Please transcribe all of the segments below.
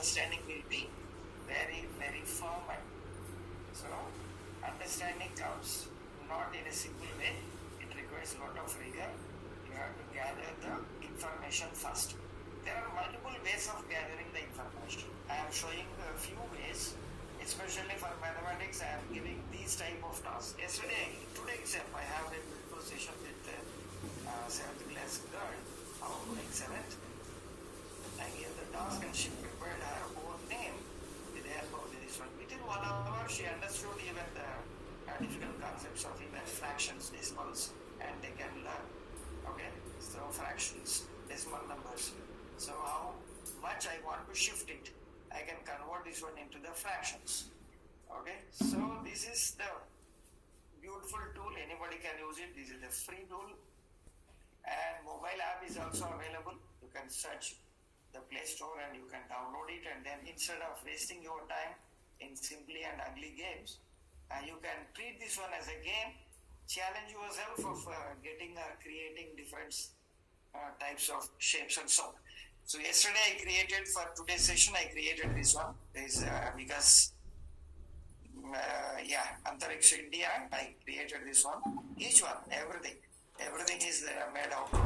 understanding will be very, very firm. So, understanding comes not in a simple way. It requires a lot of rigor. You have to gather the information first. There are multiple ways of gathering the information. I am showing a few ways, especially for mathematics. I am giving these type of tasks. Today itself, I have a beautiful session with 7th class girl. How to excellent. I gave the task and she prepared her own name with the help of this one. Within 1 hour, she understood even the difficult concepts of even fractions, decimals, and they can learn. Okay, so fractions, decimal numbers. So how much I want to shift it, I can convert this one into the fractions. Okay, so this is the beautiful tool. Anybody can use it. This is a free tool. And mobile app is also available. You can search the Play Store and you can download it, and then instead of wasting your time in simply and ugly games, you can treat this one as a game. Challenge yourself of creating different types of shapes and so on. So yesterday I created, for today's session I created this one. Because Antariksha India, I created this one. Each one, everything is made out of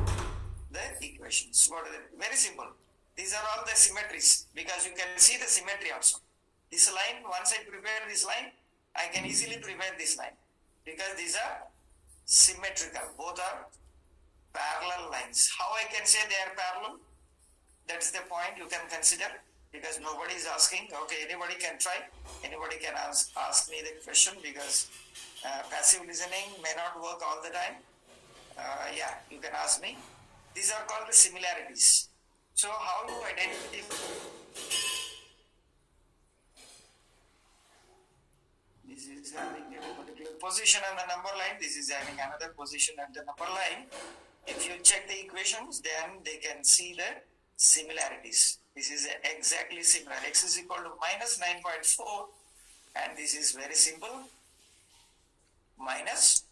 the equations. Very simple. These are all the symmetries, because you can see the symmetry also. This line, once I prepare this line, I can easily prepare this line, because these are symmetrical. Both are parallel lines. How I can say they are parallel? That's the point you can consider, because nobody is asking. Okay, anybody can try. Anybody can ask me the question, because passive listening may not work all the time. You can ask me. These are called the similarities. So how do you identify? This is having a particular position on the number line. This is having another position at the number line. If you check the equations, then they can see the similarities. This is exactly similar. X is equal to minus 9.4, and this is very simple. Minus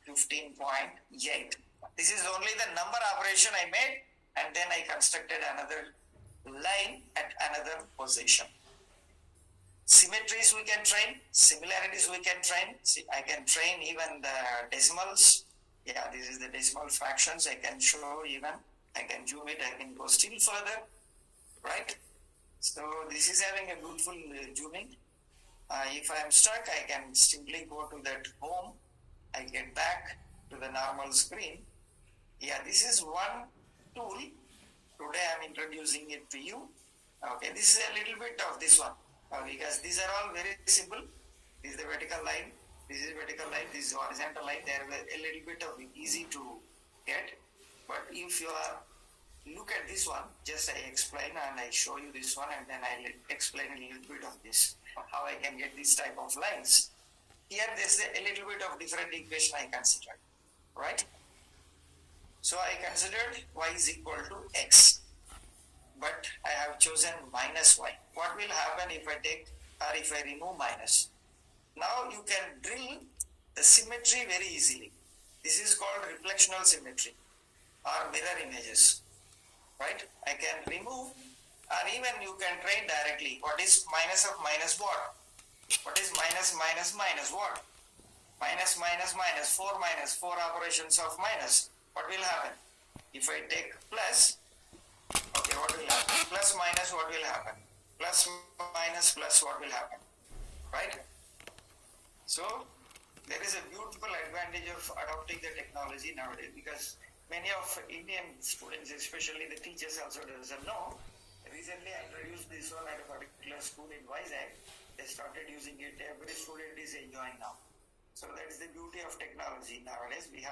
15.8. This is only the number operation I made, and then I constructed another line at another position. Symmetries we can train, similarities we can train. See, I can train even the decimals. Yeah, this is the decimal fractions. I can show even, I can zoom it, I can go still further, right? So this is having a beautiful zooming. If I am stuck, I can simply go to that home. I get back to the normal screen. Yeah, this is one tool. Today I am introducing it to you. Okay, this is a little bit of this one, because these are all very simple. This is the vertical line. This is vertical line. This is horizontal line. They are a little bit of easy to get. But if you are look at this one, just I explain and I show you this one, and then I will explain a little bit of this, how I can get this type of lines. Here there's a little bit of different equation I considered, right? So I considered y is equal to x, but I have chosen minus y. What will happen if I take, or if I remove minus? Now you can drill the symmetry very easily. This is called reflectional symmetry or mirror images, right? I can remove, or even you can train directly. What is minus of minus what? What is minus minus minus what? Minus minus minus, 4 minus, 4 operations of minus. What will happen? If I take plus, okay, what will happen? Plus minus, what will happen? Plus minus plus, what will happen? Right? So there is a beautiful advantage of adopting the technology nowadays, because many of Indian students, especially the teachers, also doesn't know. Recently I introduced this one at a particular school in Vizag. They started using it. Every student is enjoying now. So that is the beauty of technology nowadays. We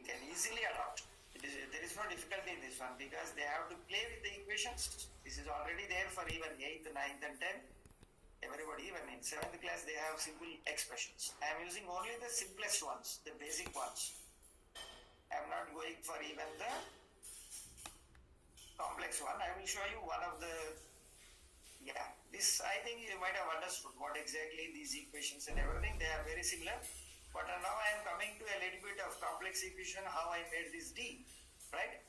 can easily adopt. There is no difficulty in this one, because they have to play with the equations. This is already there for even 8th, 9th and 10th. Everybody, even in 7th class, they have simple expressions. I am using only the simplest ones, the basic ones. I am not going for even the complex one. I will show you one of the, this I think you might have understood what exactly these equations and everything, they are very similar. But now I am coming to a little bit of complex equation, how I made this D, right?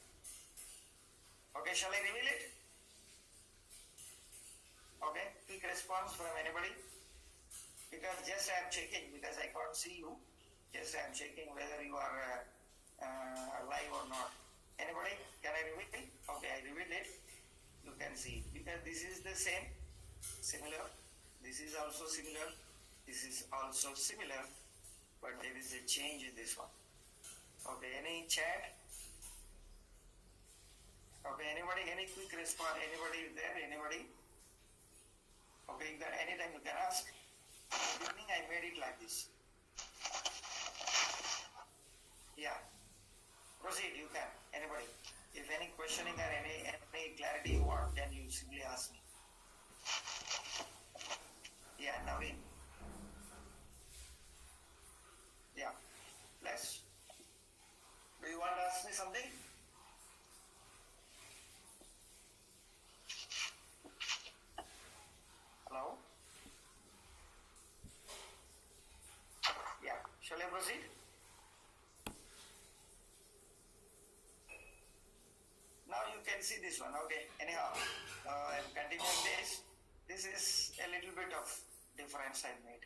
Okay, shall I reveal it? quick response from anybody? Because just I am checking, because I can't see you. Just I am checking whether you are live or not. Anybody? Can I reveal it? Okay, I revealed it. You can see. Because this is the same, similar. This is also similar. This is also similar. But there is a change in this one. Okay, any chat? Okay, anybody? Any quick response? Anybody there? Anybody? Okay, you can, anytime you can ask. In the beginning I made it like this. Yeah. Proceed, you can. Anybody? If any questioning or any clarity you want, then you simply ask me. Yeah, Naveen. Yeah. Bless. Do you want to ask me something? Hello? Yeah. Shall I proceed? Now you can see this one. Okay. Anyhow, I'm continuing this. This is a little bit of difference I made.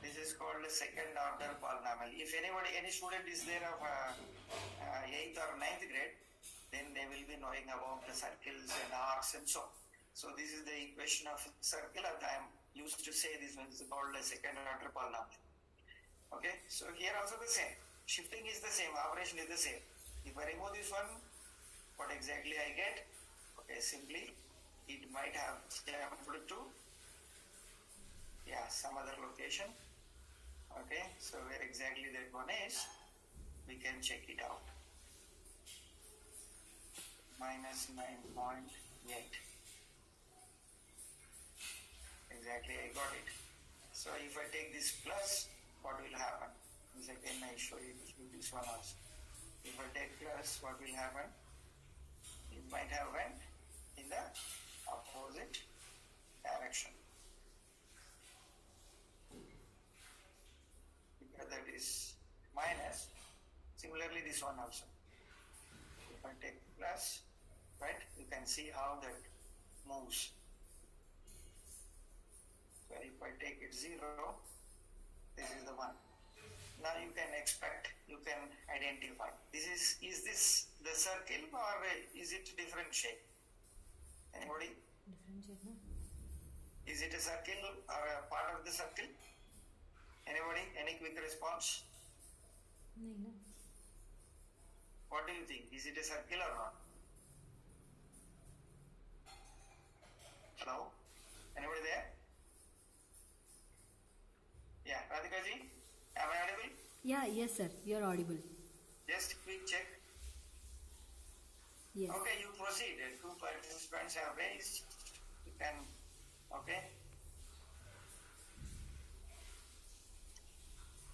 This is called the second order polynomial. If anybody, any student is there of 8th or 9th grade, then they will be knowing about the circles and arcs and so on. So this is the equation of circle. I am used to say this one is called the second order polynomial. Okay, so here also the same. Shifting is the same, operation is the same. If I remove this one, what exactly I get? Okay, simply it might have jumped to some other location. Okay, so where exactly that one is, we can check it out. Minus 9.8. Exactly, I got it. So if I take this plus, what will happen? Once again, I show you this one also. If I take plus, what will happen? It might have went in the opposite direction. Because that is minus. Similarly, this one also. If I take plus, right, you can see how that moves. So if I take it 0, this is the one. Now you can expect, you can identify. Is this the circle or is it different shape? Anybody? Different shape, no? Is it a circle or a part of the circle? Anybody? Any quick response? No. What do you think? Is it a circle or not? Hello? Anybody there? Yeah, Radhika ji? Am I audible? Yeah, yes sir, you're audible. Just quick check. Yes. Okay, you proceed. 2 participants have raised. You can, okay?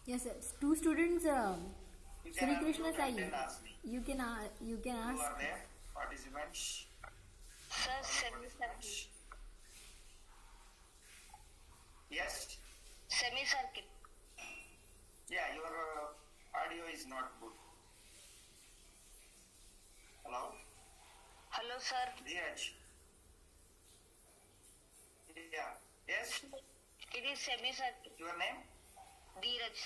Yes sir, 2 students, You Sri can Krishna unmute Sai. and then ask me. You can ask. Who are there? Participants? Sir, semi-circle. Yes? Semi-circle. Yeah, your audio is not good. Hello? Hello, sir. Dheeraj? Yeah. Yes? It is semi-circle. Your name? Dheeraj.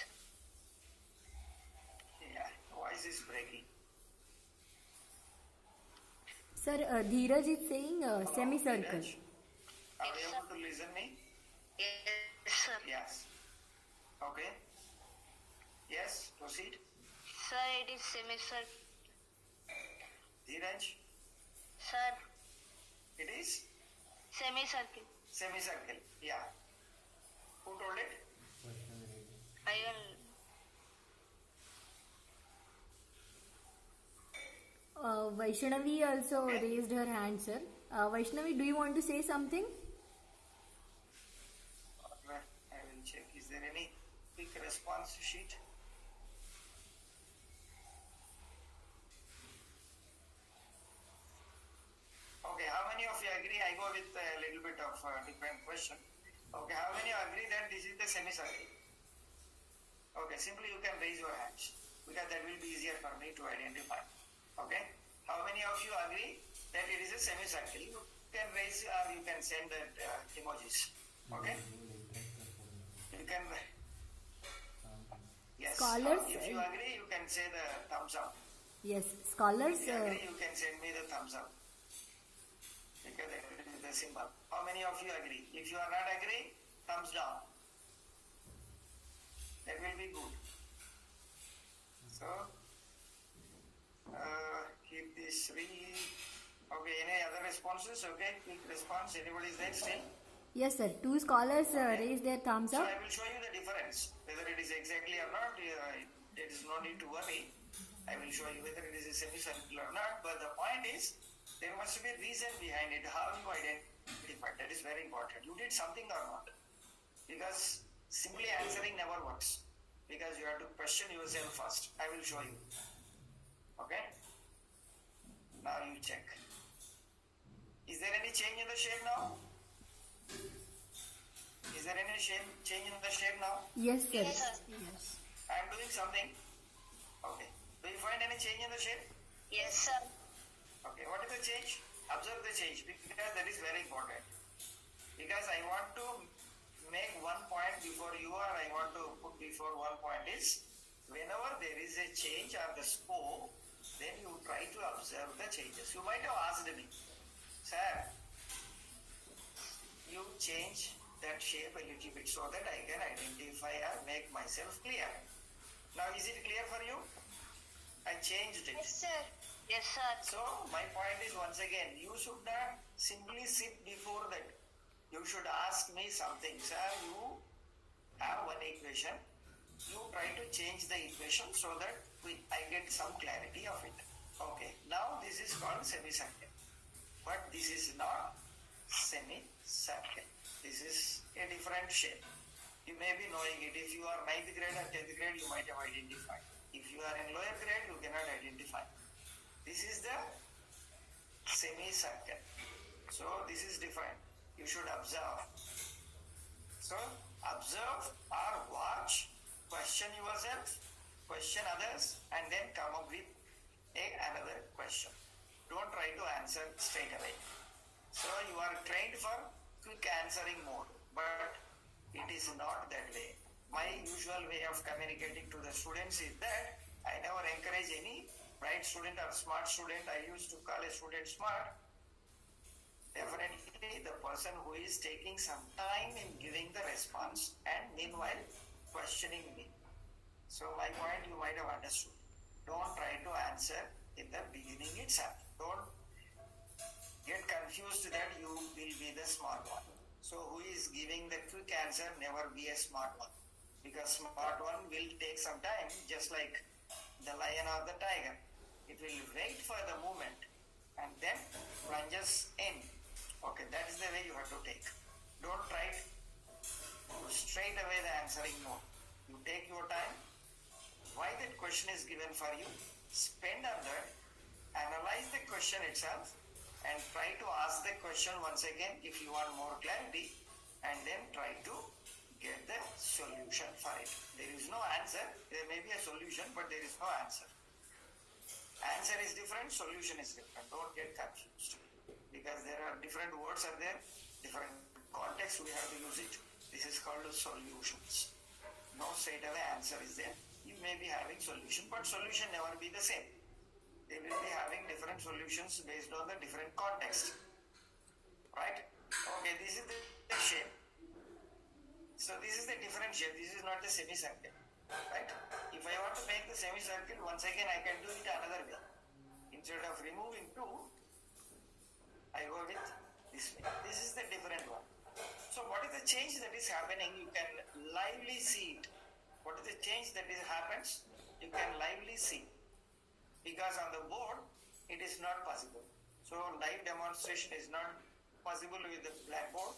Yeah. Voice is breaking. Sir, Dheeraj is saying Hello, semicircle. Dheeraj? Are you Yes, able to listen me? Yes, sir. Yes. Okay. Yes, proceed. Sir, it is semi-circle. Dheeraj? Sir, It is semi-circle. semicircle. Yeah. Who told it? I will. Vaishnavi also raised her hand, sir. Vaishnavi, do you want to say something? I will check. Is there any quick response sheet? Okay, how many of you agree? I go with a little bit of different question. Okay, how many agree that this is the semicircle? Okay, simply you can raise your hands because that will be easier for me to identify. Okay, how many of you agree that it is a semicircle? You can raise or you can send that emojis. Okay? You can, yes. Scholars, If you agree, you can say the thumbs up. yes, scholars. If you agree, you can send me the thumbs up. Because it is the symbol. How many of you agree? If you are not agree, thumbs down. That will be good. So, keep this read. Okay, any other responses? Okay, quick response. Anybody is there still? Yes, sir. Two scholars raised their thumbs So up. I will show you the difference. Whether it is exactly or not, there is no need to worry. I will show you whether it is a semicircle or not. But the point is, there must be a reason behind it. How you identify that is very important. You did something or not? Because simply answering never works. Because you have to question yourself first. I will show you. Okay? Now you check. Is there any change in the shape now? Is there any change in the shape now? Yes, sir. Yes, sir. Yes. I am doing something. Okay. Do you find any change in the shape? Yes, sir. Okay. What is the change? Observe the change because that is very important. Because I want to make one point before you or I want to put before one point is whenever there is a change or the scope, then you try to observe the changes. You might have asked me, sir, you change that shape a little bit so that I can identify or make myself clear. Now is it clear for you? I changed it. Yes, sir. Yes, sir. So my point is once again, you should not simply sit before that. You should ask me something. Sir, you have one equation. You try to change the equation so that I get some clarity of it. Okay. Now this is called semicircle. But this is not semicircle. This is a different shape. You may be knowing it. If you are 9th grade or 10th grade, you might have identified. If you are in lower grade, you cannot identify. This is the semicircle. So this is different. You should observe. So observe or watch, question yourself, question others, and then come up with another question. Don't try to answer straight away. So you are trained for quick answering mode, but it is not that way. My usual way of communicating to the students is that I never encourage any bright student or smart student. I used to call a student smart. Definitely the person who is taking some time in giving the response and meanwhile questioning me. So my point you might have understood. Don't try to answer in the beginning itself. Don't get confused that you will be the smart one. So who is giving the quick answer never be a smart one. Because smart one will take some time, just like the lion or the tiger. It will wait for the moment and then plunges in. Okay, that is the way you have to take. Don't try to straight away the answering mode. You take your time. Why that question is given for you? Spend on that. Analyze the question itself and try to ask the question once again if you want more clarity, and then try to get the solution for it. There is no answer. There may be a solution, but there is no answer. Answer is different, solution is different. Don't get confused. Because there are different words are there, different contexts we have to use it. This is called solutions. No straight away answer is there. You may be having solution, but solution never be the same. They will be having different solutions based on the different context. Right? Okay, this is the shape. So this is the different shape. This is not the semicircle. Right? If I want to make the semicircle, once again I can do it another way. Instead of removing two, I go with this way. This is the different one. So what is the change that is happening? You can lively see it. What is the change that happens? You can lively see. Because on the board, it is not possible. So live demonstration is not possible with the blackboard.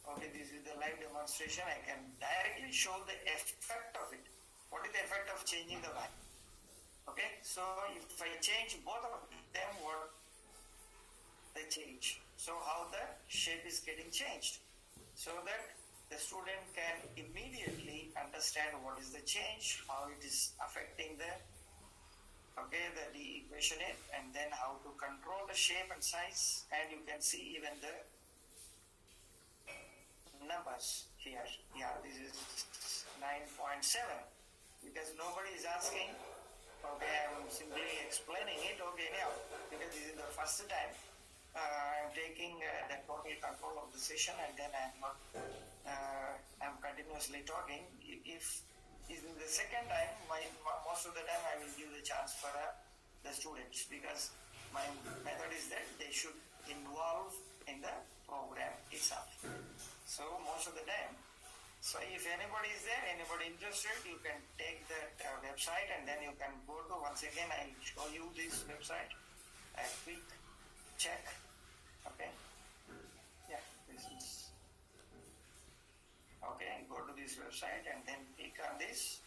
Okay, this is the live demonstration. I can directly show the effect of it. What is the effect of changing the line? Okay, so if I change both of them, what the change? So how the shape is getting changed? So that the student can immediately understand what is the change, how it is affecting the equation in, and then how to control the shape and size, and you can see even the number was here. Yeah, this is 9.7 because nobody is asking. Okay, I'm simply explaining it. Okay, now because this is the first time I'm taking the total control of the session, and then I'm continuously talking. If this is the second time, most of the time I will give the chance for the students because my method is that they should involve in the program itself. So most of the time, so if anybody is there, anybody interested, you can take that website and then you can go to, once again I'll show you this website, a quick check. Okay, yeah, this is okay. Go to this website and then click on this.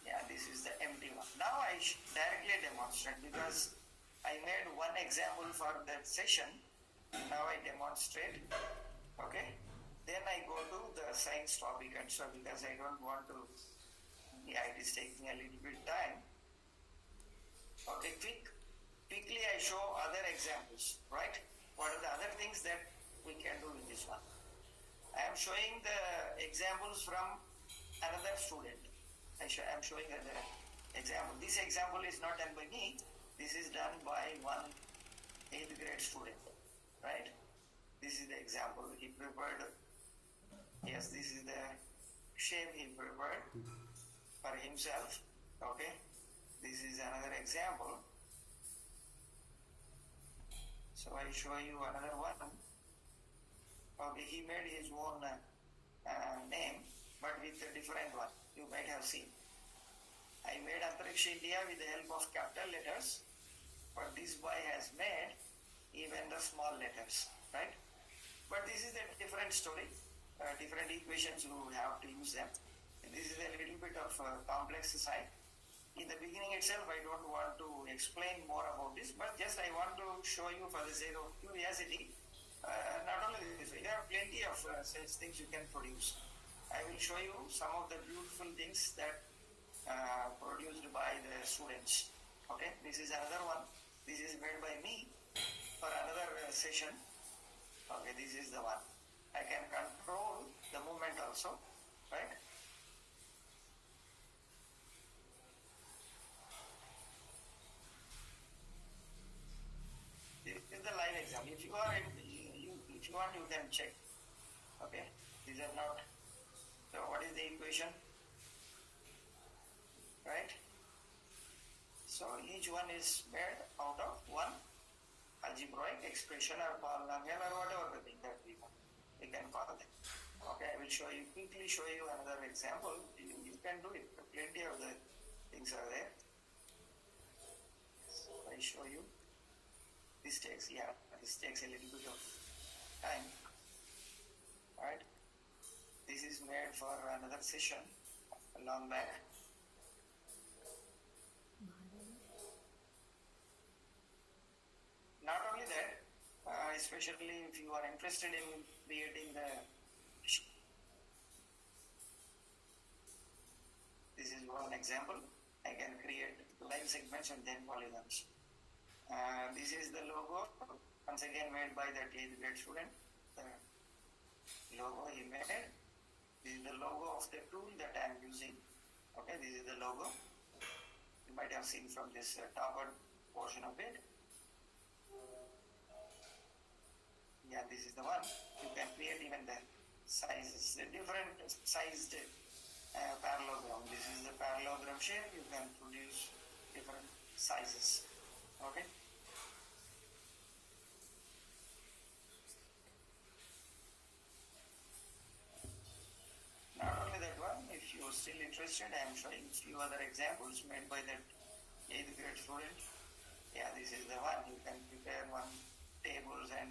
Yeah, this is the empty one. Now I directly demonstrate because I made one example for that session. Now I demonstrate. Okay, then I go to the science topic and so because I don't want to. Yeah, it is taking a little bit time. Okay, quickly I show other examples, right? What are the other things that we can do in this one? I am showing the examples from another student. I am showing another example. This example is not done by me. This is done by one 8th grade student, right? This is the example he prepared. Yes, this is the shape he prepared for himself. Okay, this is another example. So I show you another one. Okay, he made his own name, but with a different one. You might have seen. I made Antariksha India with the help of capital letters, but this boy has made even the small letters, right? But this is a different story, different equations you have to use them. And this is a little bit of complex side. In the beginning itself, I don't want to explain more about this, but just I want to show you for the sake of curiosity. Not only this, there are plenty of such things you can produce. I will show you some of the beautiful things that produced by the students. Okay, this is another one. This is made by me for another session. Okay, this is the one. I can control the movement also, right? This is the live exam. If you want, you can check. Okay, these are not. So what is the equation? Right? So each one is made out of one algebraic expression or polynomial or whatever the thing that we can call it. Okay, I will quickly show you another example. You can do it. Plenty of the things are there. So I show you. This takes a little bit of time. Alright. This is made for another session long back. Not only that, especially if you are interested in creating this is one example. I can create line segments and then polygons. This is the logo, once again made by that 8th grade student. The logo he made. This is the logo of the tool that I am using. Okay, this is the logo. You might have seen from this top portion of it. Yeah, this is the one. You can create even the sizes, the different sized parallelogram. This is the parallelogram shape. You can produce different sizes. Okay. Not only that one, if you are still interested, I am showing few other examples made by that 8th grade student. Yeah, this is the one. You can prepare one tables and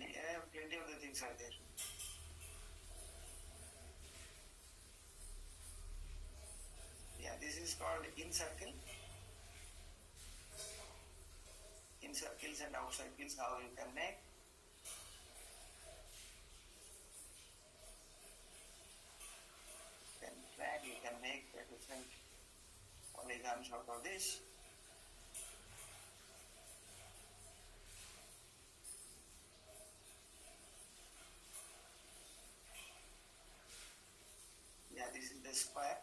plenty of the things are there. Yeah, this is called in circles and out circles, how you can make. You can make different polygons out of this. this is the square.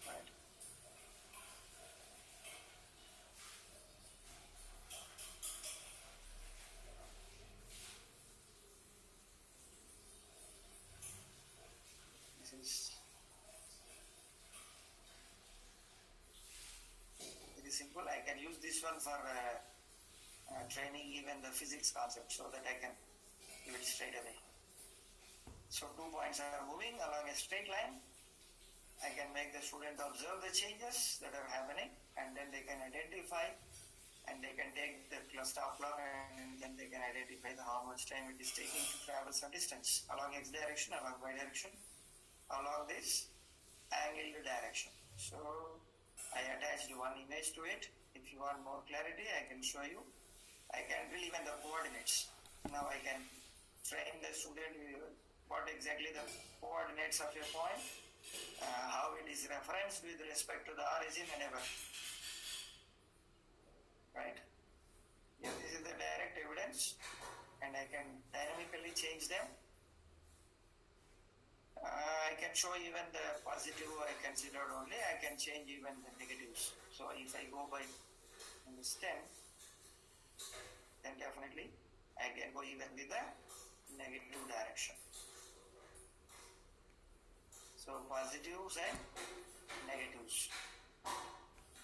Right. This is very simple. I can use this one for training even the physics concept so that I can give it straight away. So 2 points are moving along a straight line. I can make the student observe the changes that are happening, and then they can identify, and they can take the stop clock, and then they can identify how much time it is taking to travel some distance along x direction, along y direction, along this angled direction. So I attached one image to it. If you want more clarity, I can show you. I can drill even the coordinates. Now I can train the student what exactly the coordinates of a point, how it is referenced with respect to the origin and ever. Right? Yeah, this is the direct evidence, and I can dynamically change them. I can show even the positive I considered only. I can change even the negatives. So if I go by this 10, then definitely I can go even with the negative direction. So positives and negatives.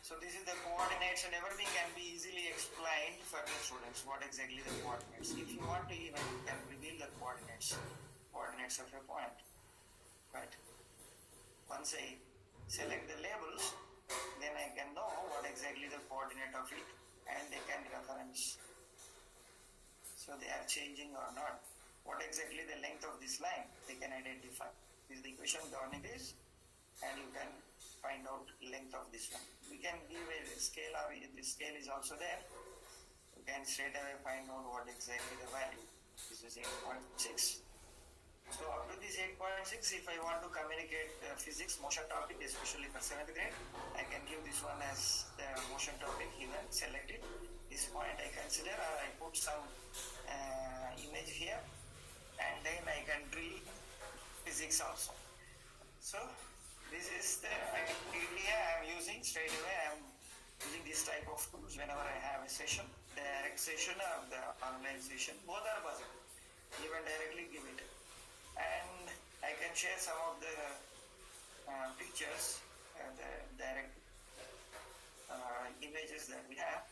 So this is the coordinates, and everything can be easily explained for the students what exactly the coordinates. If you want to even, you can reveal the coordinates of a point. Right. Once I select the labels, then I can know what exactly the coordinate of it, and they can reference. So they are changing or not. What exactly the length of this line, they can identify. This is the equation government is, and you can find out length of this one. We can give a scale, or the scale is also there. You can straight away find out what exactly the value. This is 8.6. So up to this 8.6, if I want to communicate physics motion topic, especially for 7th grade, I can give this one as the motion topic, even select it. This point I consider, or I put some image here, and then I can drill physics also. So this is the idea I am using straight away. I am using this type of tools whenever I have a session, direct session or the online session, both are possible. Even directly give it. And I can share some of the pictures, the direct images that we have.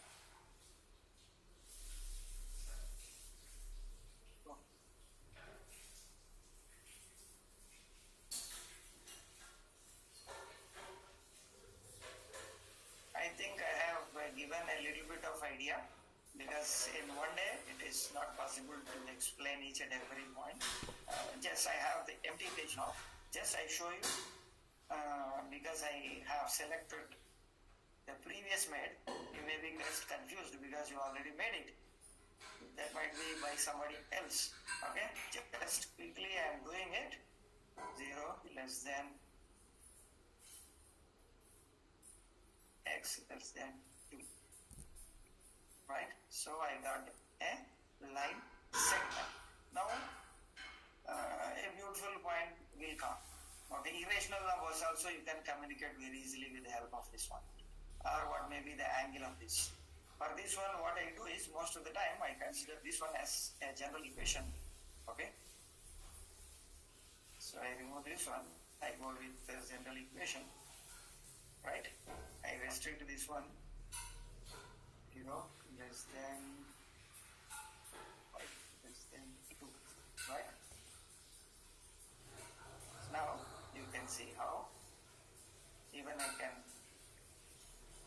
I think I have given a little bit of idea, because in one day it is not possible to explain each and every point. Just I have the empty page now. Just I show you, because I have selected the previous made. You may be just confused because you already made it. That might be by somebody else. Okay, just quickly I am doing it. 0 less than x less than 2. Right? So I got a line segment. Now a beautiful point will come. Okay, irrational numbers also you can communicate very easily with the help of this one. Or what may be the angle of this. For this one, what I do is, most of the time I consider this one as a general equation. Okay. So I remove this one. I go with the general equation. Right. I restrict this one. 0 less than 5 less than 2. Right. Now you can see how even I can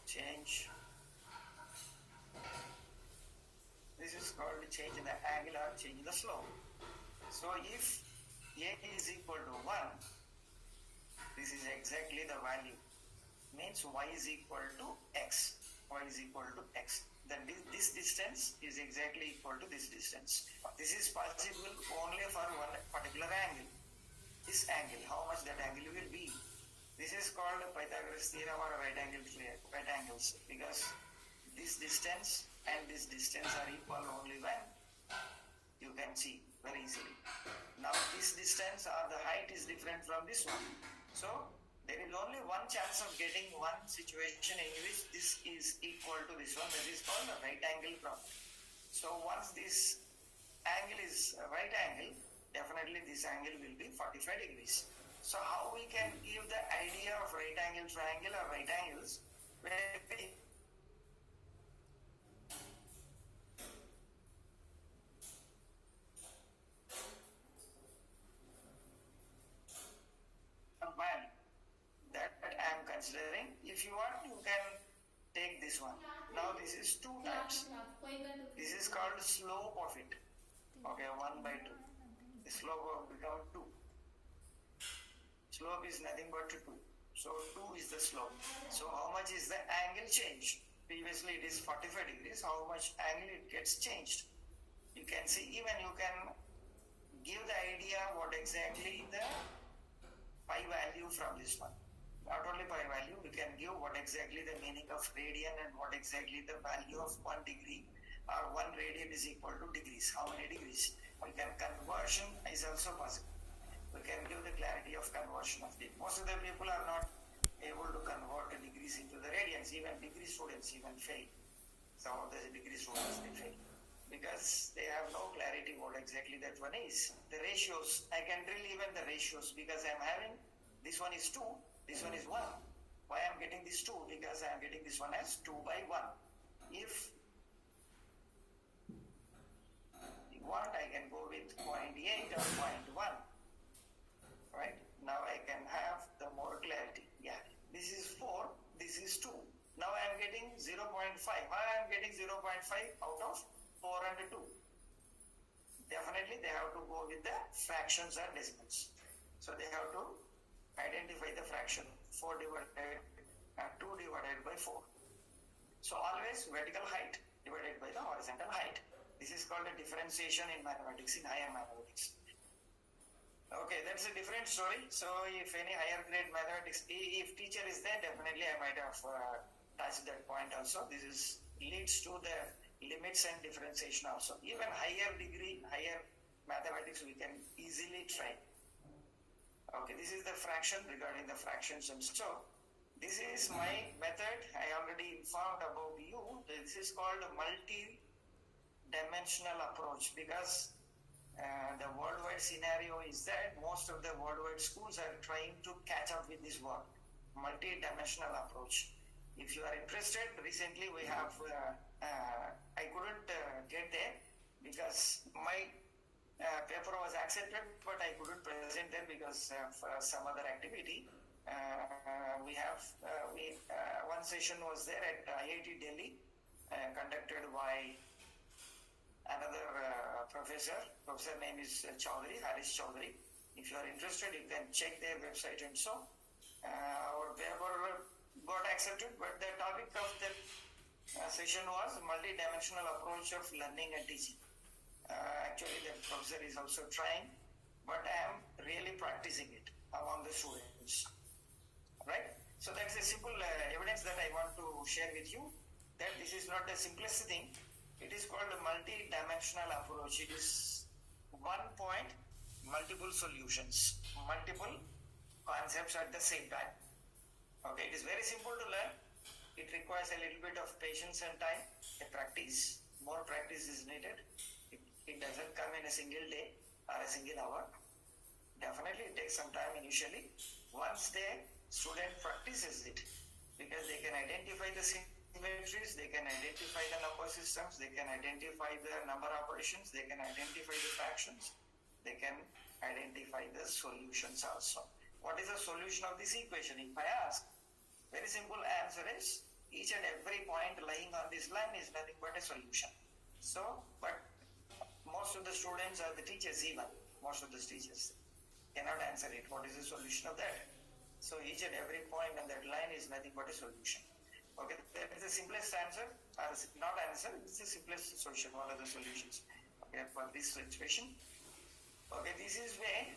change. This is called change in the angle or change in the slope. So if a is equal to 1, this is exactly the value. Means y is equal to x. Y is equal to x. Then this distance is exactly equal to this distance. This is possible only for one particular angle. This angle, how much that angle will be. This is called Pythagoras theorem or right angles, because this distance and this distance are equal only when you can see very easily. Now this distance or the height is different from this one. So there is only one chance of getting one situation in which this is equal to this one. That is called a right angle problem. So once this angle is a right angle, definitely this angle will be 45 degrees. So how we can give the idea of right angle triangle or right angles where we value that I am considering. If you want, you can take this one. Now this is 2 times. This is called slope of it. Okay, 1 by 2. The slope will become 2. Slope is nothing but 2. So 2 is the slope. So how much is the angle change? Previously it is 45 degrees. How much angle it gets changed? You can see, even you can give the idea what exactly the pi value from this one. Not only pi value, you can give what exactly the meaning of radian and what exactly the value of 1 degree or 1 radian is equal to degrees. How many degrees? We can conversion is also possible. We can give the clarity of conversion of it. Most of the people are not able to convert the degrees into the radians. Even degree students even fail. Some of the degree students they fail because they have no clarity what exactly that one is. The ratios, I can drill even the ratios because I am having this one is 2, this one is 1. Why I am getting this 2? Because I am getting this one as 2 by 1. If you want, I can go with 0.8 or 0.1. Right? Now I can have the more clarity. Yeah, this is 4, this is 2. Now I am getting 0.5. Why I am getting 0.5 out of 4 and 2? Definitely they have to go with the fractions or decimals. So they have to identify the fraction 2 divided by 4. So always vertical height divided by the horizontal height. This is called a differentiation in mathematics, in higher mathematics. Okay, that's a different story. So if any higher grade mathematics, if teacher is there, definitely I might have touched that point also. This is leads to the limits and differentiation also. Even higher degree, higher mathematics we can easily try. Okay, this is the fraction regarding the fractions and so. This is my method. I already informed about you. This is called a multi-dimensional approach because the worldwide scenario is that most of the worldwide schools are trying to catch up with this word, multi-dimensional approach. If you are interested, recently we have, I couldn't get there because my paper was accepted, but I couldn't present there because of some other activity. One session was there at IIT Delhi, conducted by another professor name is Chaudhary, Harish Chaudhary. If you are interested, you can check their website and so. Our paper got accepted, but the topic of the session was multi-dimensional approach of learning and teaching. Actually, the professor is also trying, but I am really practicing it among the students. Right? So that's a simple evidence that I want to share with you, that this is not the simplest thing. It is called a multi-dimensional approach. It is 1 point, multiple solutions, multiple concepts at the same time. Okay, it is very simple to learn. It requires a little bit of patience and time, a practice. More practice is needed. It doesn't come in a single day or a single hour. Definitely it takes some time initially. Once the student practices it, because they can identify the symmetries, they can identify the number systems, they can identify the number operations, they can identify the fractions, they can identify the solutions also. What is the solution of this equation? If I ask, very simple answer is each and every point lying on this line is nothing but a solution. So, but most of the students or the teachers even, most of the teachers cannot answer it. What is the solution of that? So each and every point on that line is nothing but a solution. Okay, that is the simplest answer, or not answer, it's the simplest solution. What are the solutions? Okay, for this situation. Okay, this is where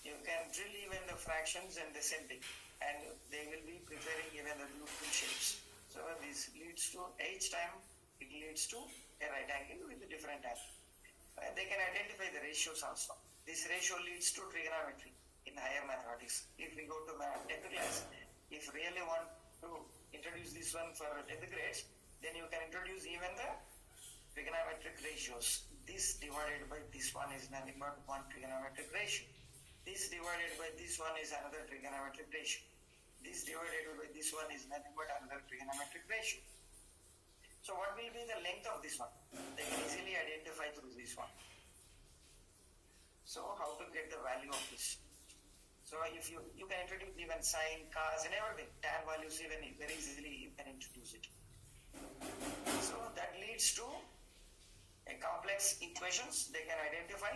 you can drill even the fractions and the same thing, and they will be preparing even the beautiful shapes. So this leads to each time it leads to a right angle with a different angle. They can identify the ratios also. This ratio leads to trigonometry in higher mathematics. If we go to 10th class, if really want to introduce this one for 10th grades, then you can introduce even the trigonometric ratios. This divided by this one is nothing but one trigonometric ratio. This divided by this one is another trigonometric ratio. This divided by this one is nothing but another trigonometric ratio. So what will be the length of this one? They can easily identify through this one. So how to get the value of this? So if you can introduce even sine, cos and everything, tan values even very easily you can introduce it. So that leads to a complex equations they can identify.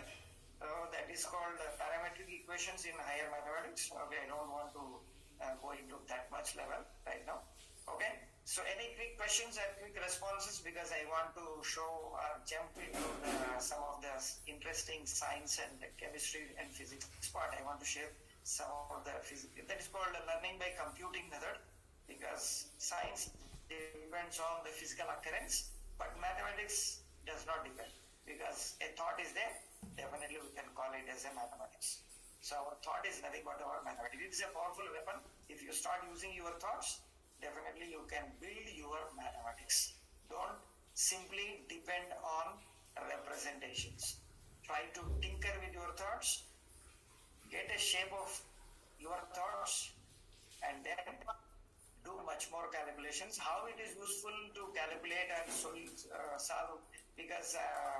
That is called parametric equations in higher mathematics. Okay, I don't want to go into that much level right now. Okay, so any quick questions and quick responses, because I want to show jump into some of the interesting science and chemistry and physics part. I want to share some of the physics. That is called the learning by computing method, because science depends on the physical occurrence, but mathematics does not depend, because a thought is there, definitely we can call it as a mathematics. So our thought is nothing but our mathematics. It is a powerful weapon. If you start using your thoughts, definitely you can build your mathematics. Don't simply depend on representations. Try to tinker with your thoughts, get a shape of your thoughts, and then do much more calculations. How it is useful to calculate and solve, because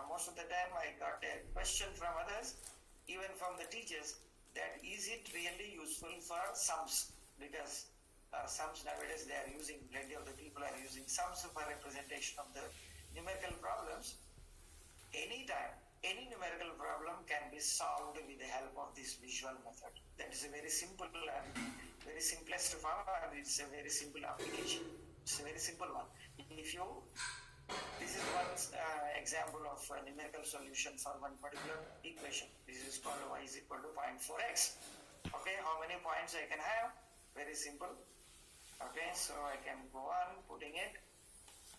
most of the time I got a question from others, even from the teachers, that is it really useful for sums? Because sums nowadays they are using, plenty of the people are using sums for representation of the numerical problems. Anytime, any numerical problem can be solved with the help of this visual method. That is a very simple and very simplest form, and it's a very simple application. It's a very simple one. This is one example of a numerical solution for one particular equation. This is called y is equal to 0.4x. Okay, how many points I can have? Very simple. Okay, so I can go on putting it.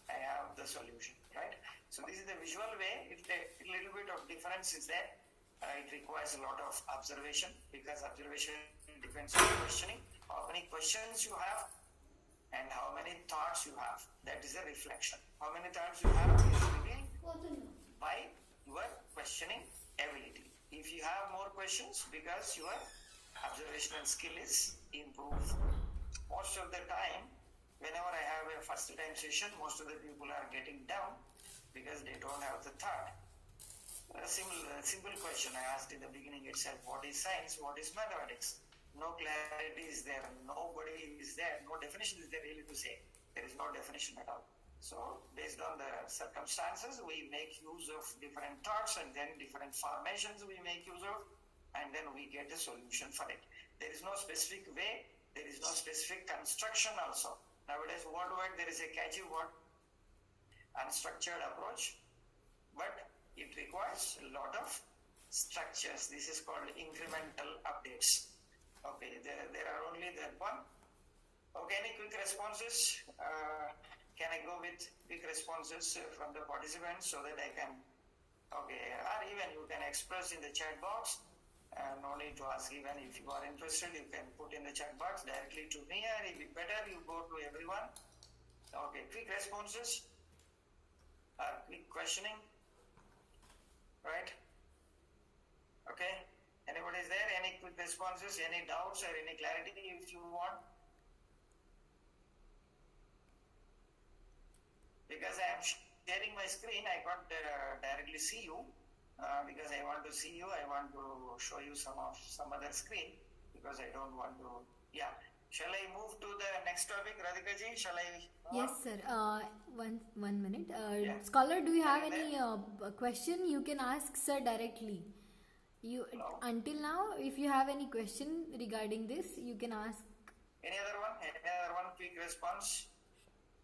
I have the solution, right? So this is the visual way. If a little bit of difference is there, it requires a lot of observation, because observation depends on questioning. How many questions you have and how many thoughts you have, that is a reflection. How many thoughts you have is revealed by your questioning ability. If you have more questions, because your observational skill is improved. Most of the time, whenever I have a first time session, most of the people are getting down because they don't have the thought. A simple question I asked in the beginning itself: what is science? What is mathematics? No clarity is there. Nobody is there. No definition is there really to say. There is no definition at all. So based on the circumstances, we make use of different thoughts, and then different formations we make use of, and then we get a solution for it. There is no specific way. There is no specific construction also. Nowadays, worldwide, there is a catchy word, unstructured approach, but it requires a lot of structures. This is called incremental updates. Okay, there are only that one. Okay, any quick responses? Can I go with quick responses from the participants so that I can, okay, or even you can express in the chat box. No need to ask. Even if you are interested, you can put in the chat box directly to me, or if it better, you go to everyone. Okay, quick responses, quick questioning, right? Okay, anybody is there? Any quick responses, any doubts or any clarity if you want? Because I am sharing my screen, I can't directly see you. Because I want to see you, I want to show you some other screen, because I don't want to. Yeah. Shall I move to the next topic, Radhika ji? Shall I? Yes, sir. One minute. Yeah. Scholar, do you have any question? You can ask sir directly. Until now, if you have any question regarding this, you can ask. Any other one? Any other one? Quick response.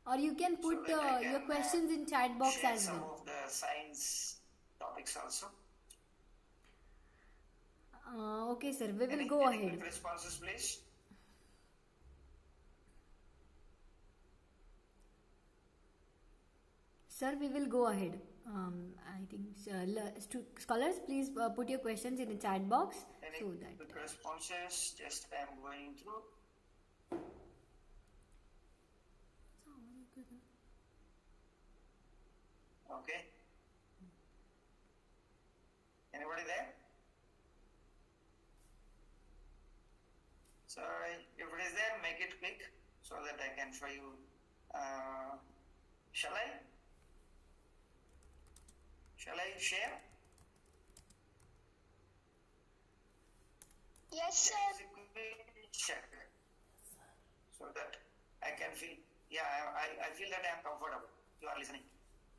Or you can put your questions in chat box as well. Some of the science topics also. Okay, sir. We will go ahead. Quick responses, please. Sir, we will go ahead. I think scholars, please put your questions in the chat box Any so that. quick responses? Just I am going through. Okay. Anybody there? So if it is there, make it quick so that I can show you. Shall I? Shall I share? Yes, sir. Check so that I can feel. Yeah, I feel that I am comfortable. You are listening.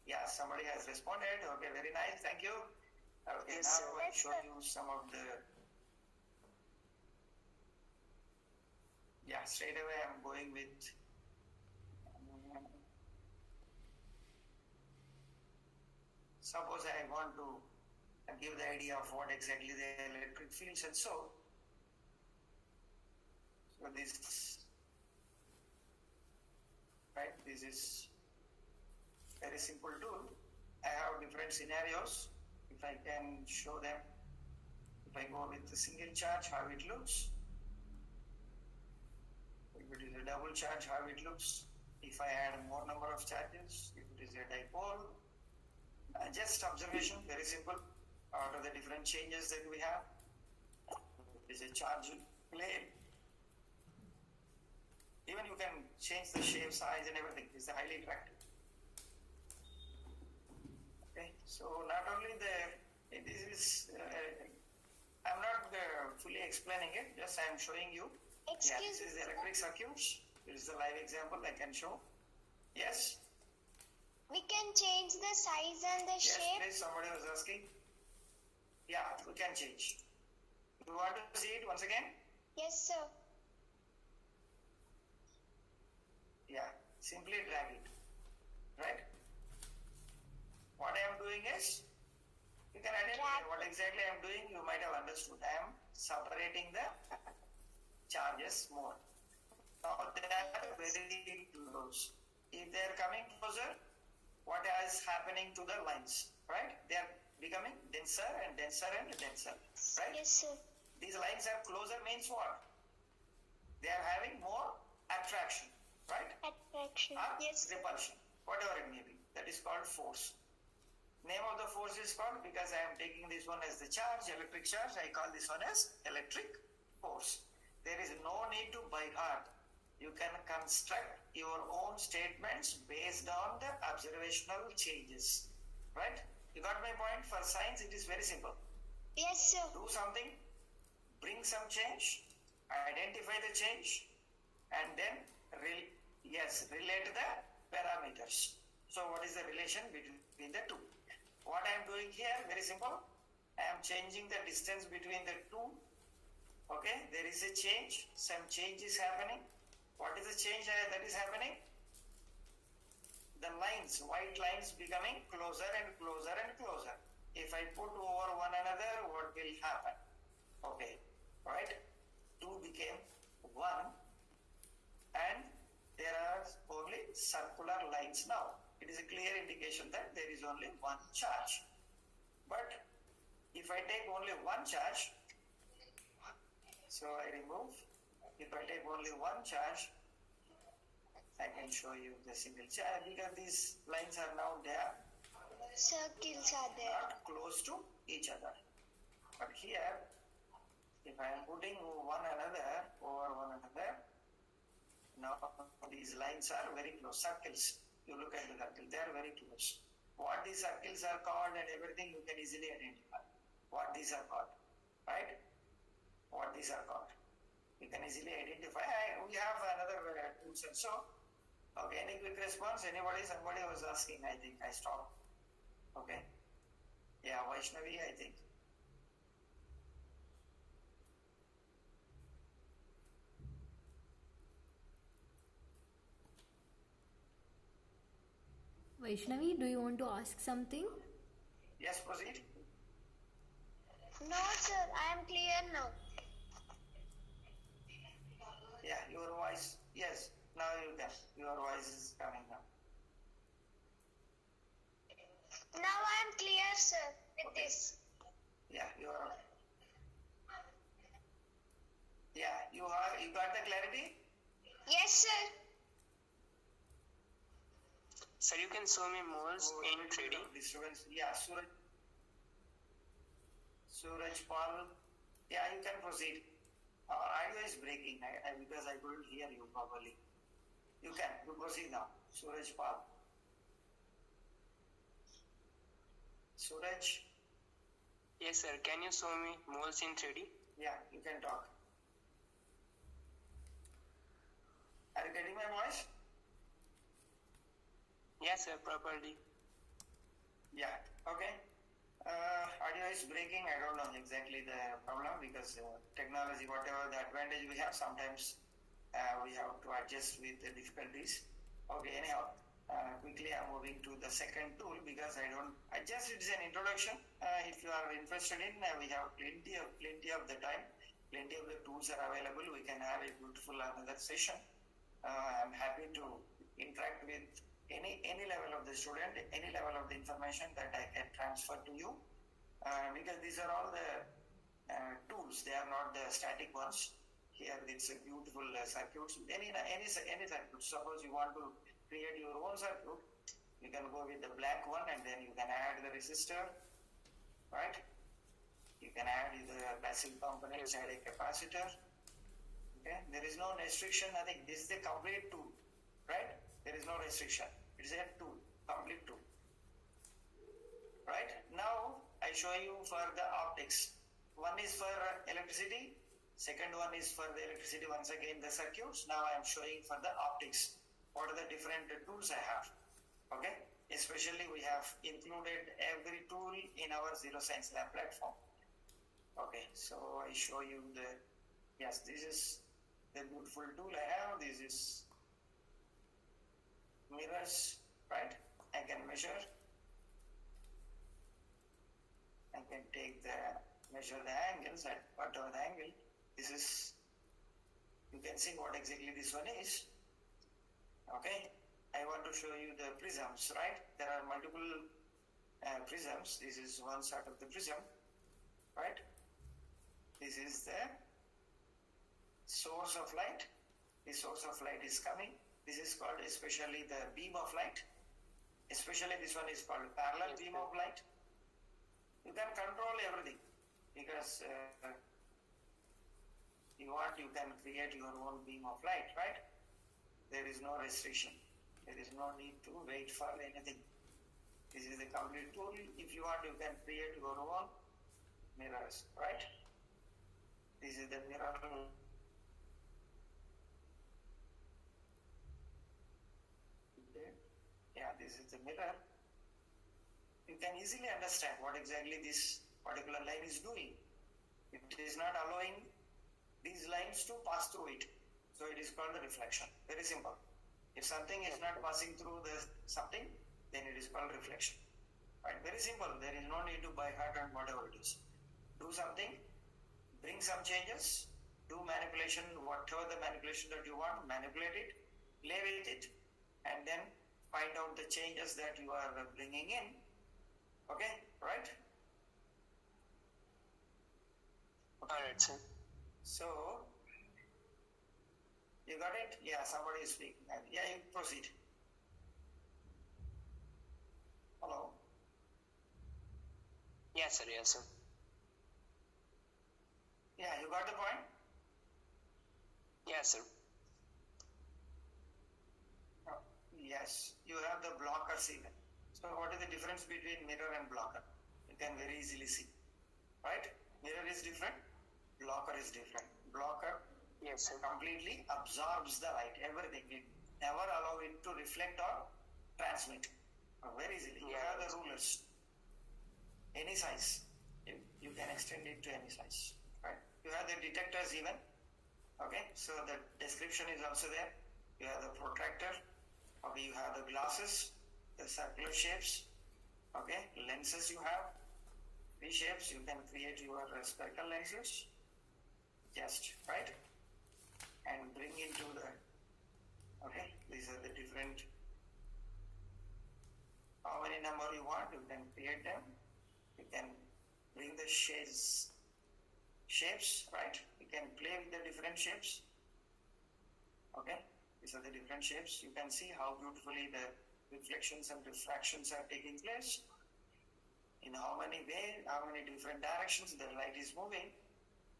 Yeah, somebody has responded. Okay, very nice. Thank you. Okay, Yes, now sir. I will show you some of the. Yeah, straight away I'm going with. Suppose I want to give the idea of what exactly the electric fields and so this, right, this is very simple tool. I have different scenarios. If I can show them, if I go with the single charge, how it looks. If it is a double charge, how it looks. If I add more number of charges, if it is a dipole. Just observation, very simple. Out of the different changes that we have, it is a charge plane. Even you can change the shape, size, and everything. It's highly interactive. Okay, so not only this is. I'm not fully explaining it. Just I'm showing you. Excuse this is the electric circuits. This is the live example I can show. Yes. We can change the size and the Yes, shape. please. Somebody was asking. Yeah, we can change. You want to see it once again? Yes, sir. Yeah, simply drag it, right? What I am doing is, you can identify what exactly I am doing. You might have understood. I am separating the charges more. Now they are very close. If they are coming closer, what is happening to the lines, right? They are becoming denser and denser and denser, right? Yes, sir. These lines are closer means what? They are having more attraction, right? Attraction. Or Yes. repulsion, whatever it may be. That is called force. Name of the force is called, because I am taking this one as the charge, electric charge, I call this one as electric force. There is no need to by heart. You can construct your own statements based on the observational changes, right? You got my point? For science, it is very simple. Yes, sir. Do something, bring some change, identify the change, and then relate the parameters. So what is the relation between the two? What I am doing here, very simple. I am changing the distance between the two. Okay, there is a change. Some change is happening. What is the change that is happening? The lines, white lines becoming closer and closer and closer. If I put over one another, what will happen? Okay, right? Two became one, and there are only circular lines now. It is a clear indication that there is only one charge. But if I take only one charge, so I remove. If I take only one charge, I can show you the single charge, because these lines are now there, Circles are there. not close to each other. But here, if I am putting over one another, now these lines are very close. Circles. You look at the circle, they are very close. What these circles are called and everything, you can easily identify what these are called, right? What these are called. You can easily identify. We have another tools and so. Okay, any quick response? Somebody was asking, I think I stopped. Okay. Yeah, Vaishnavi, I think. Vaishnavi, do you want to ask something? Yes, proceed. No, sir. I am clear now. Yeah, your voice. Yes, now you can. Your voice is coming now. Now I am clear, sir, with this. Yeah, you got the clarity? Yes, sir. Sir, you can show me moles in 3D. Disturbance. Yeah, Suraj Paul. Yeah, you can proceed. Audio is breaking because I couldn't hear you properly. You proceed now. Suraj Paul. Suraj. Yes, sir. Can you show me moles in 3D? Yeah, you can talk. Are you getting my voice? Yes, sir, properly. Yeah, okay. Audio is breaking. I don't know exactly the problem because technology, whatever the advantage we have, sometimes we have to adjust with the difficulties. Okay, anyhow, quickly I'm moving to the second tool because it's an introduction. If you are interested in, we have plenty of the time, plenty of the tools are available. We can have a beautiful another session. I'm happy to interact with any level of the student, any level of the information that I can transfer to you, because these are all the tools. They are not the static ones. Here it's a beautiful circuits. Any circuit. Suppose you want to create your own circuit, you can go with the black one and then you can add the resistor, right? You can add the passive components, add a capacitor. Okay, there is no restriction. I think this is the complete tool, right? There is no restriction. It is a tool, complete tool. Right? Now I show you for the optics. One is for electricity. Second one is for the electricity. Once again the circuits. Now I am showing for the optics. What are the different tools I have? Okay. Especially we have included every tool in our Zero Science Lab platform. Okay. So I show you this is the beautiful tool I have. This is mirrors, right? I can measure. I can measure the angles at whatever the angle. This is, you can see what exactly this one is. Okay. I want to show you the prisms, right? There are multiple prisms. This is one side of the prism, right? This is the source of light. The source of light is coming. This is called especially the beam of light. Especially this one is called parallel beam of light. You can control everything because you can create your own beam of light, right? There is no restriction. There is no need to wait for anything. This is the complete tool. If you want, you can create your own mirrors, right? This is the mirror. Yeah, this is the mirror. You can easily understand what exactly this particular line is doing. It is not allowing these lines to pass through it. So it is called the reflection. Very simple. If something is not passing through something, then it is called reflection. Right? Very simple. There is no need to by heart and whatever it is. Do something, bring some changes, do manipulation, whatever the manipulation that you want, manipulate it, play with it, and then find out the changes that you are bringing in. Okay, right? Alright, sir. So, you got it? Yeah, somebody is speaking. Yeah, you proceed. Hello? Yes, sir. Yeah, you got the point? Yes, sir. Yes, you have the blockers even. So what is the difference between mirror and blocker? You can very easily see, right? Mirror is different, blocker is different. Blocker completely absorbs the light, everything. It never allow it to reflect or transmit. Very easily. You have the rulers, any size. You can extend it to any size, right? You have the detectors even. Okay, so the description is also there. You have the protractor. Okay, you have the glasses, the circular shapes, okay, lenses you have, V shapes, you can create your spherical lenses, just, right, and bring into the, okay, these are the different how many number you want, you can create them. You can bring the shapes, right? You can play with the different shapes. Okay, these are the different shapes. You can see how beautifully the reflections and refractions are taking place. In how many ways, how many different directions the light is moving.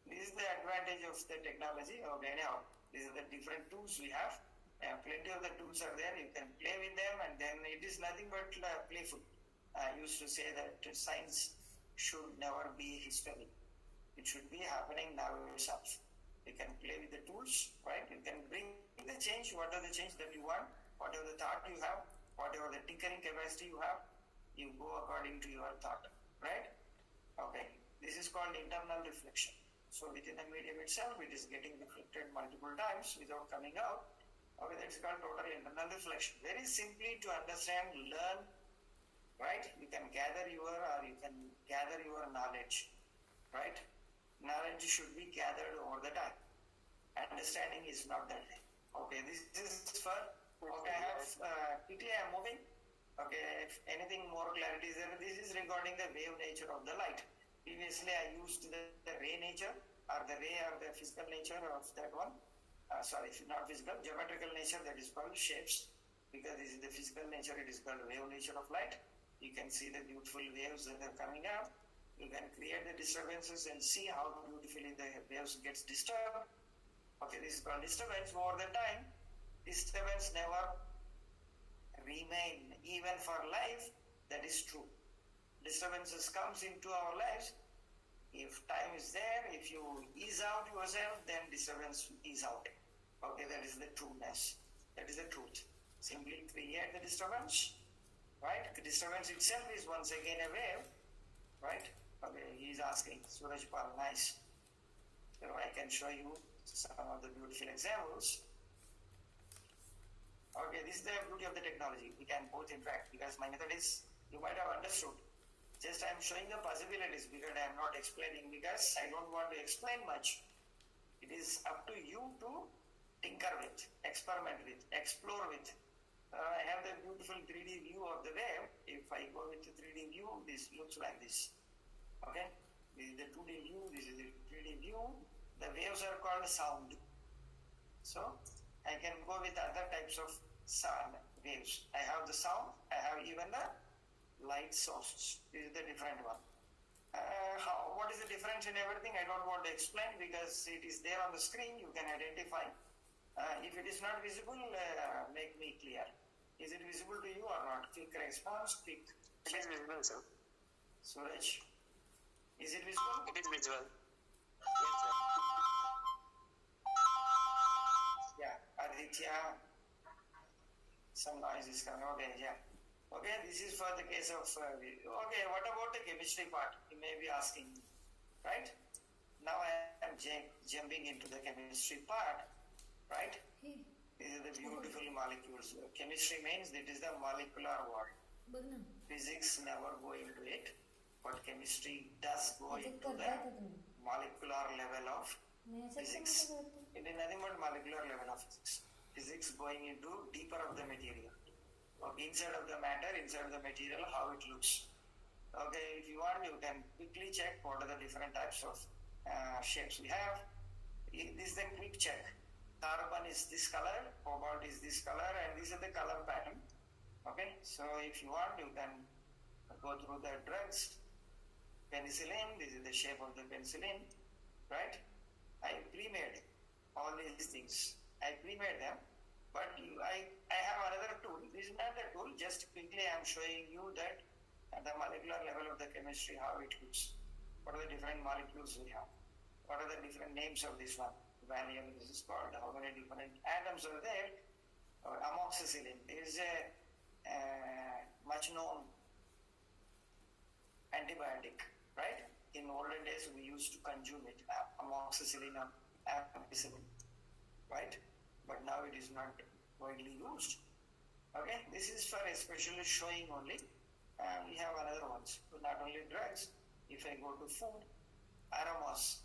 This is the advantage of the technology. Okay, now these are the different tools we have. Plenty of the tools are there. You can play with them, and then it is nothing but playful. I used to say that science should never be history. It should be happening now itself. You can play with the tools, right? You can bring the change, whatever the change that you want, whatever the thought you have, whatever the tinkering capacity you have, you go according to your thought, right? Okay, this is called internal reflection. So within the medium itself, it is getting reflected multiple times without coming out. Okay, that's called total internal reflection. Very simply to understand, learn, right? You can gather your knowledge, right? Knowledge should be gathered over the time. Understanding is not that way. Okay, this is for, okay, I have, quickly I am moving. Okay, if anything more clarity is there, this is regarding the wave nature of the light. Previously I used the ray nature, or the ray or the physical nature of that one. Sorry, not physical, geometrical nature, that is called shapes. Because this is the physical nature, it is called wave nature of light. You can see the beautiful waves that are coming up. You can create the disturbances and see how beautifully the waves gets disturbed. Okay, this is called disturbance. Over the time, disturbance never remain even for life. That is true. Disturbances comes into our lives. If time is there, if you ease out yourself, then disturbance ease out. Okay, that is the trueness. That is the truth. Simply create the disturbance, right? The disturbance itself is once again a wave, right? Okay, he is asking, Suraj Pal, nice. So I can show you some of the beautiful examples. Okay, this is the beauty of the technology. We can both interact because my method is, you might have understood. Just I am showing the possibilities because I am not explaining because I don't want to explain much. It is up to you to tinker with, experiment with, explore with. I have the beautiful 3D view of the wave. If I go with the 3D view, this looks like this. Okay, this is the 2D view, this is the 3D view. The waves are called sound. So I can go with other types of sound waves. I have the sound, I have even the light sources. This is the different one. What is the difference in everything? I don't want to explain because it is there on the screen. You can identify. If it is not visible, make me clear. Is it visible to you or not? Quick response, quick. It is visible, sir. Suraj, is it visible? It is visual. Yes, sir. Yeah, Aditya. Some noise is coming. Okay, yeah. Okay, this is for the case of. Okay, what about the chemistry part? You may be asking, right? Now I am jumping into the chemistry part, right? These are the beautiful molecules. Chemistry means it is the molecular world. Physics never go into it, but chemistry does go into the molecular level of physics. It is nothing but molecular level of physics. Physics going into deeper of the material. Okay, inside of the matter, inside of the material, how it looks. Okay, if you want, you can quickly check what are the different types of shapes we have. This is the quick check. Carbon is this color, cobalt is this color, and these are the color pattern. Okay, so if you want, you can go through the drugs. Penicillin, this is the shape of the penicillin, right? I pre-made all these things. I pre-made them, but I have another tool. This is not the tool, just quickly I am showing you that at the molecular level of the chemistry, how it looks. What are the different molecules we have? What are the different names of this one? Valium, this is called, how many different atoms are there? Amoxicillin is a much known antibiotic, right? In olden days, we used to consume it, amoxicillin or ampicillin, right? But now it is not widely used. Okay, this is for especially showing only. We have another ones, not only drugs. If I go to food, aromas.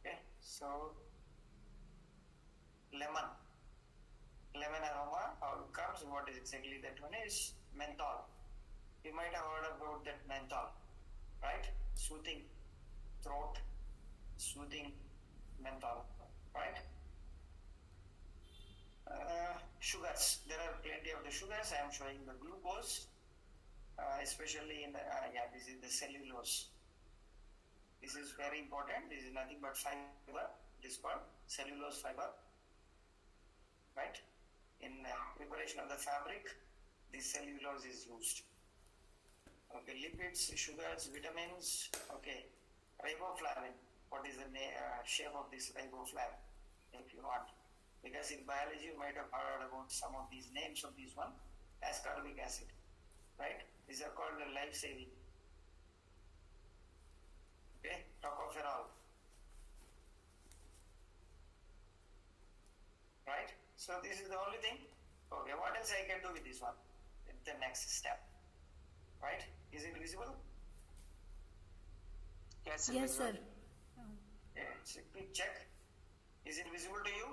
Okay, so lemon. lemon aroma, how it comes, what is exactly that one is menthol. You might have heard about that menthol, right? Soothing throat, soothing menthol, right? Sugars, there are plenty of the sugars. I am showing the glucose, especially in the, this is the cellulose. This is very important. This is nothing but fiber. It is called cellulose fiber, right? In preparation of the fabric, this cellulose is used. Okay, lipids, sugars, vitamins. Okay, riboflavin. What is the shape of this riboflavin, if you want? Because in biology, you might have heard about some of these names of these one, ascorbic acid, right? These are called the life-saving. Okay, tocopherol, right? So this is the only thing. Okay, what else I can do with this one? The next step, right? Is it visible? Yes, sir. Yes, sir. Yeah, it's a quick check. Is it visible to you?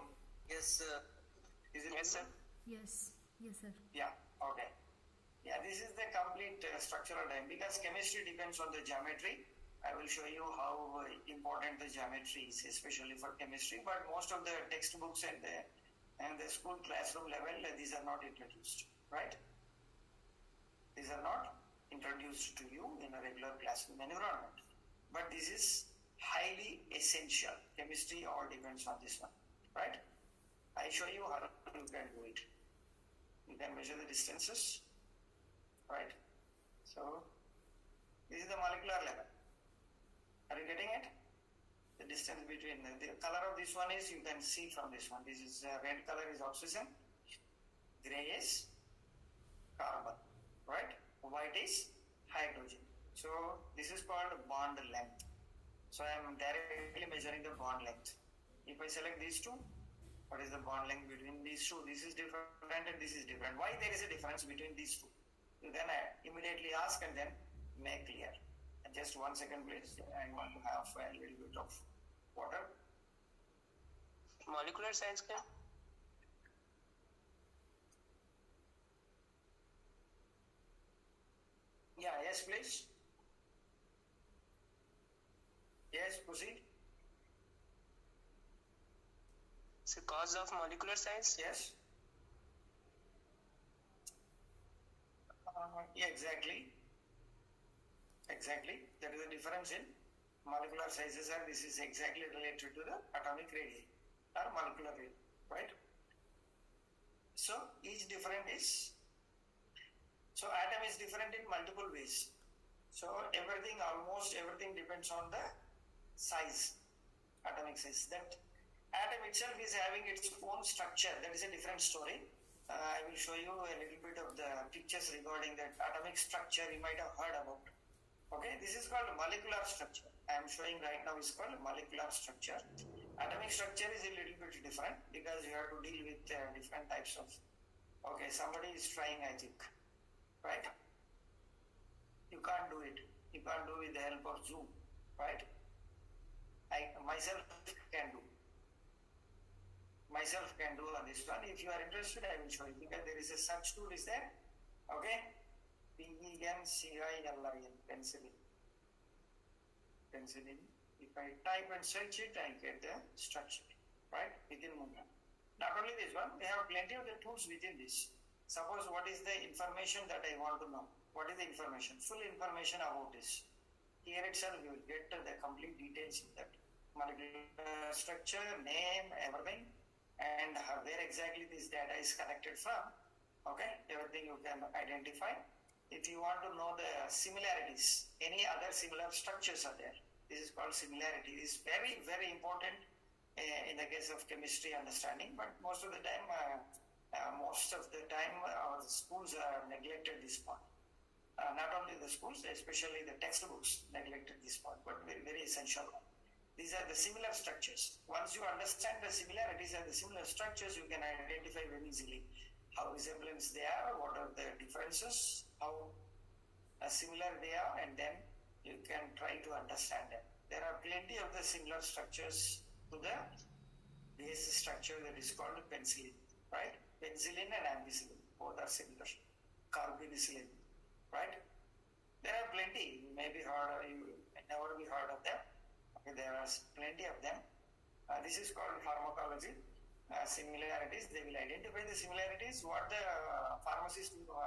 Yes, sir. Is it Yes, sir. visible? Yes. Yes, sir. Yeah, okay. Yeah, this is the complete structural diagram because chemistry depends on the geometry. I will show you how important the geometry is, especially for chemistry. But most of the textbooks and the school classroom level, these are not introduced, right? These are not introduced to you in a regular classroom environment. But this is highly essential. Chemistry all depends on this one, right? I show you how you can do it. You can measure the distances, right? So this is the molecular level. Are you getting it? The distance between the color of this one is, you can see from this one. This is red color is oxygen, gray is carbon, right? White is hydrogen. So this is called bond length. So I am directly measuring the bond length. If I select these two, what is the bond length between these two? This is different and this is different. Why there is a difference between these two? You then immediately ask and then make clear. And just 1 second please. I want to have a little bit of water. Molecular science का? Yeah, yes please. Yes, proceed. It's the cause of molecular science. Yes. Yeah, exactly. Exactly. That is the difference in molecular sizes, and this is exactly related to the atomic radii or molecular radii, right? So each different is, so atom is different in multiple ways. So everything, almost everything depends on the size, atomic size. That atom itself is having its own structure. That is a different story. I will show you a little bit of the pictures regarding that atomic structure you might have heard about. Okay, this is called molecular structure. I am showing right now is called molecular structure. Atomic structure is a little bit different because you have to deal with different types of. Okay, somebody is trying, I think, right? You can't do it. You can't do with the help of Zoom, right? I myself can do. Myself can do on this one. If you are interested, I will show you because there is a search tool is there. Okay, penicillin, penicillin. Penicillin. If I type and search it, I get the structure, right? Within movement. Not only this one, we have plenty of the tools within this. Suppose what is the information that I want to know? What is the information? Full information about this. Here itself you will get the complete details in that. Molecular structure, name, everything, and where exactly this data is collected from. Okay, everything you can identify. If you want to know the similarities, any other similar structures are there. This is called similarity. It is very, very important in the case of chemistry understanding, but most of the time our schools are neglected this part. Not only the schools, especially the textbooks neglected this part, but very, very essential one. These are the similar structures. Once you understand the similarities and the similar structures, you can identify very easily how resemblance they are, what are the differences, how similar they are, and then you can try to understand them. There are plenty of the similar structures to the base structure that is called penicillin, right? penicillin and ampicillin, both are similar. Carbapenicillin, right? There are plenty. You may never be heard of them. Okay, there are plenty of them. This is called pharmacology. Similarities. They will identify the similarities. What the pharmaceutical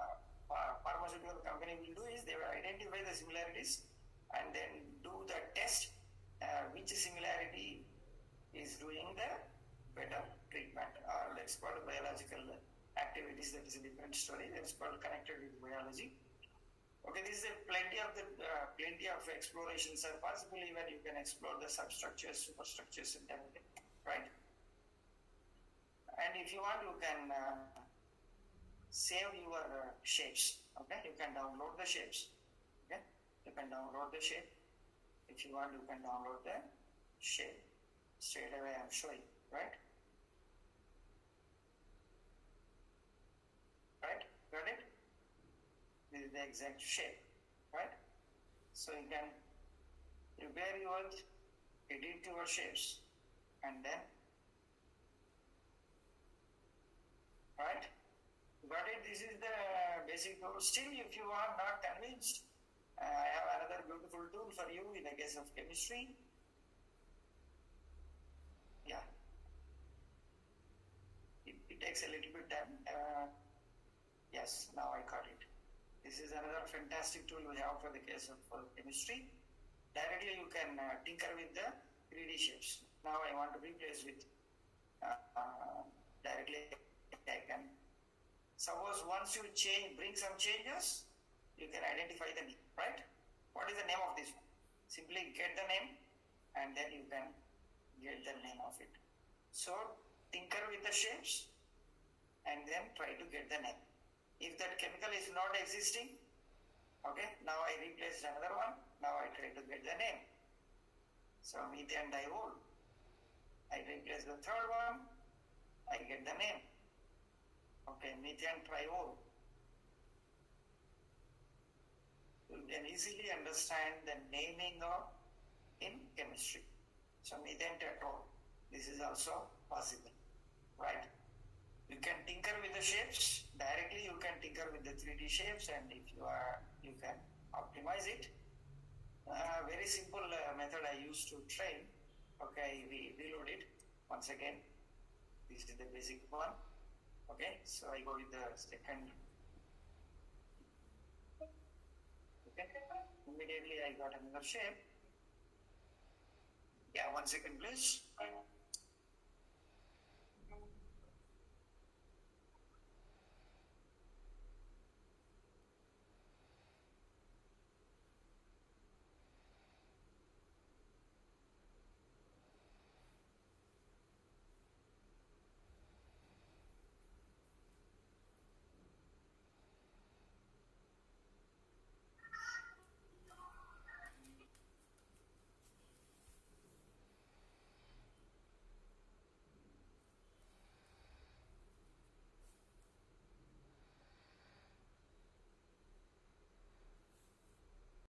company will do is they will identify the similarities and then do the test which similarity is doing the better treatment, or that's called biological activities. That is a different story. That's called connected with biology. Okay, this is plenty of explorations are possible. Even you can explore the substructures, superstructures, and everything, right? And if you want, you can save your shapes. Okay, you can download the shapes. Okay, you can download the shape. If you want, you can download the shape. Straight away, I'm showing, right? Right? Got it? This is the exact shape, right? So you can prepare your, edit your shapes, and then, right? Got it? This is the basic tool. Still, if you are not convinced, I have another beautiful tool for you in the case of chemistry. Yeah. It takes a little bit time. Yes, now I got it. This is another fantastic tool we have for the case of chemistry. Directly you can tinker with the 3D shapes. Now I want to replace with directly I can. Suppose once you bring some changes, you can identify the name, right? What is the name of this one? Simply get the name and then you can get the name of it. So tinker with the shapes and then try to get the name. If that chemical is not existing, okay, now I replaced another one. Now I try to get the name. So methane diol. I replace the third one. I get the name. Okay, methane triol. You can easily understand the naming of in chemistry. So methane tetrol. This is also possible, right? You can tinker with the shapes directly. You can tinker with the 3D shapes, and if you can optimize it. Very simple method I used to train. Okay, we reload it once again. This is the basic one. Okay, so I go with the second. Okay, immediately I got another shape. Yeah, 1 second, please.